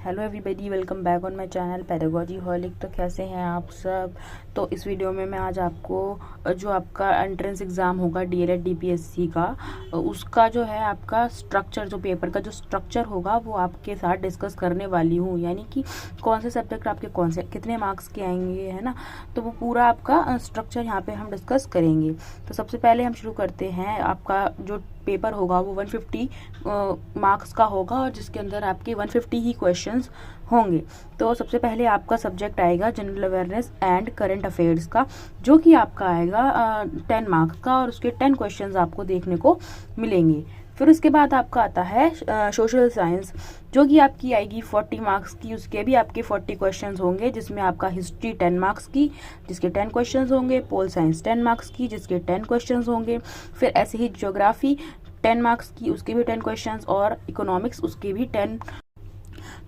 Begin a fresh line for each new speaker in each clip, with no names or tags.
Hello everybody, welcome back on my channel pedagogy हॉलिक। तो कैसे हैं आप सब। तो इस वीडियो में मैं आज आपको जो आपका एंट्रेंस एग्ज़ाम होगा डीएलएड डीपीएससी का, उसका जो है आपका स्ट्रक्चर, जो पेपर का जो स्ट्रक्चर होगा वो आपके साथ डिस्कस करने वाली हूँ। यानी कि कौन से सब्जेक्ट आपके कौन से कितने मार्क्स के आएंगे, है ना। तो वो पूरा आपका स्ट्रक्चर यहाँ पे हम डिस्कस करेंगे। तो सबसे पहले हम शुरू करते हैं। आपका जो पेपर होगा वो 150 मार्क्स का होगा और जिसके अंदर आपके 150 ही क्वेश्चंस होंगे। तो सबसे पहले आपका सब्जेक्ट आएगा general awareness and current affairs का, जो कि आपका आएगा 10 मार्क्स का और उसके 10 क्वेश्चंस आपको देखने को मिलेंगे। फिर उसके बाद आपका आता है सोशल साइंस, जो कि आपकी आएगी 40 मार्क्स की। उसके भी आपके 40 क्वेश्चंस होंगे, जिसमें आपका हिस्ट्री 10 मार्क्स की जिसके 10 क्वेश्चंस होंगे, पोल साइंस 10 मार्क्स की जिसके 10 क्वेश्चंस होंगे। फिर ऐसे ही ज्योग्राफी 10 मार्क्स की, उसके भी 10 क्वेश्चंस, और इकोनॉमिक्स उसके भी 10।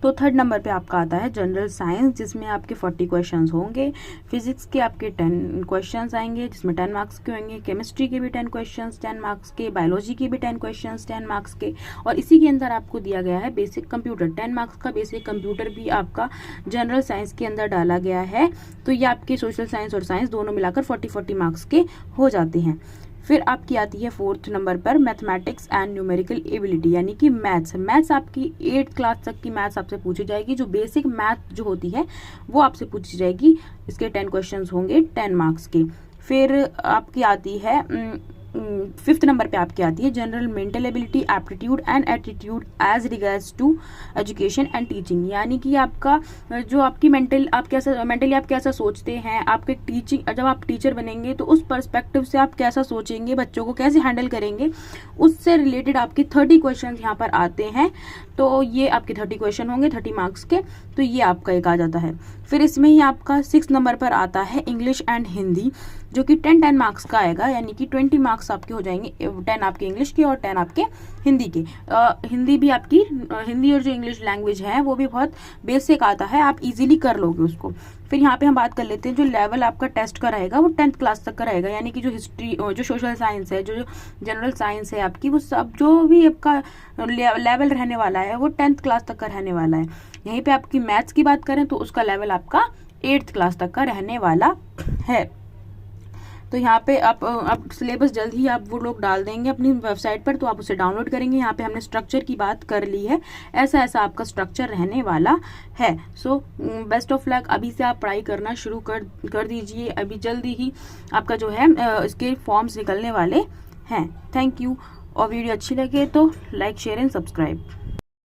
तो थर्ड नंबर पे आपका आता है जनरल साइंस, जिसमें आपके 40 क्वेश्चंस होंगे। फिजिक्स के आपके 10 क्वेश्चंस आएंगे, जिसमें 10 मार्क्स के होंगे। केमिस्ट्री के भी 10 क्वेश्चंस 10 मार्क्स के। बायोलॉजी के भी 10 क्वेश्चंस 10 मार्क्स के। और इसी के अंदर आपको दिया गया है बेसिक कंप्यूटर, 10 मार्क्स का बेसिक कंप्यूटर भी आपका जनरल साइंस के अंदर डाला गया है। तो ये आपके सोशल साइंस और साइंस दोनों मिलाकर 40 मार्क्स के हो जाते हैं। फिर आपकी आती है 4th नंबर पर मैथमेटिक्स एंड न्यूमेरिकल एबिलिटी, यानी कि मैथ्स आपकी 8th क्लास तक की मैथ्स आपसे पूछी जाएगी। जो बेसिक मैथ जो होती है वो आपसे पूछी जाएगी। इसके 10 क्वेश्चंस होंगे 10 मार्क्स के। फिर आपकी आती है 5th नंबर पे आपकी आती है general mental ability, aptitude and attitude as regards to education and teaching, यानी कि आपका जो आपकी मेंटली आप कैसा सोचते हैं। आपके टीचिंग, जब आप टीचर बनेंगे तो उस पर्सपेक्टिव से आप कैसा सोचेंगे, बच्चों को कैसे हैंडल करेंगे, उससे रिलेटेड आपके 30 क्वेश्चन यहाँ पर आते हैं। तो ये आपके 30 क्वेश्चन होंगे 30 मार्क्स के। तो ये आपका एक आ जाता है। फिर इसमें ही आपका 6 नंबर पर आता है इंग्लिश एंड हिंदी, जो कि 10 मार्क्स का आएगा। यानी कि 20 मार्क्स आपके हो जाएंगे, 10 आपके इंग्लिश के और 10 आपके हिंदी के। हिंदी भी आपकी, हिंदी और जो इंग्लिश लैंग्वेज है वो भी बहुत बेसिक आता है, आप इजीली कर लोगे उसको। फिर यहाँ पे हम बात कर लेते हैं, जो लेवल आपका टेस्ट का रहेगा वो 10th क्लास तक का रहेगा। यानी कि जो हिस्ट्री, जो सोशल साइंस है, जो जनरल साइंस है आपकी, वो सब जो भी आपका लेवल रहने वाला है वो 10th क्लास तक का रहने वाला है। यहीं पे आपकी मैथ्स की बात करें तो उसका लेवल आपका 8th क्लास तक का रहने वाला है। तो यहाँ पे आप सिलेबस जल्द ही आप वो लोग डाल देंगे अपनी वेबसाइट पर, तो आप उसे डाउनलोड करेंगे। यहाँ पे हमने स्ट्रक्चर की बात कर ली है, ऐसा आपका स्ट्रक्चर रहने वाला है। So best of luck. अभी से आप पढ़ाई करना शुरू कर दीजिए। अभी जल्दी ही आपका जो है इसके फॉर्म्स निकलने वाले हैं। Thank you. और वीडियो अच्छी लगे तो लाइक, शेयर एंड सब्सक्राइब।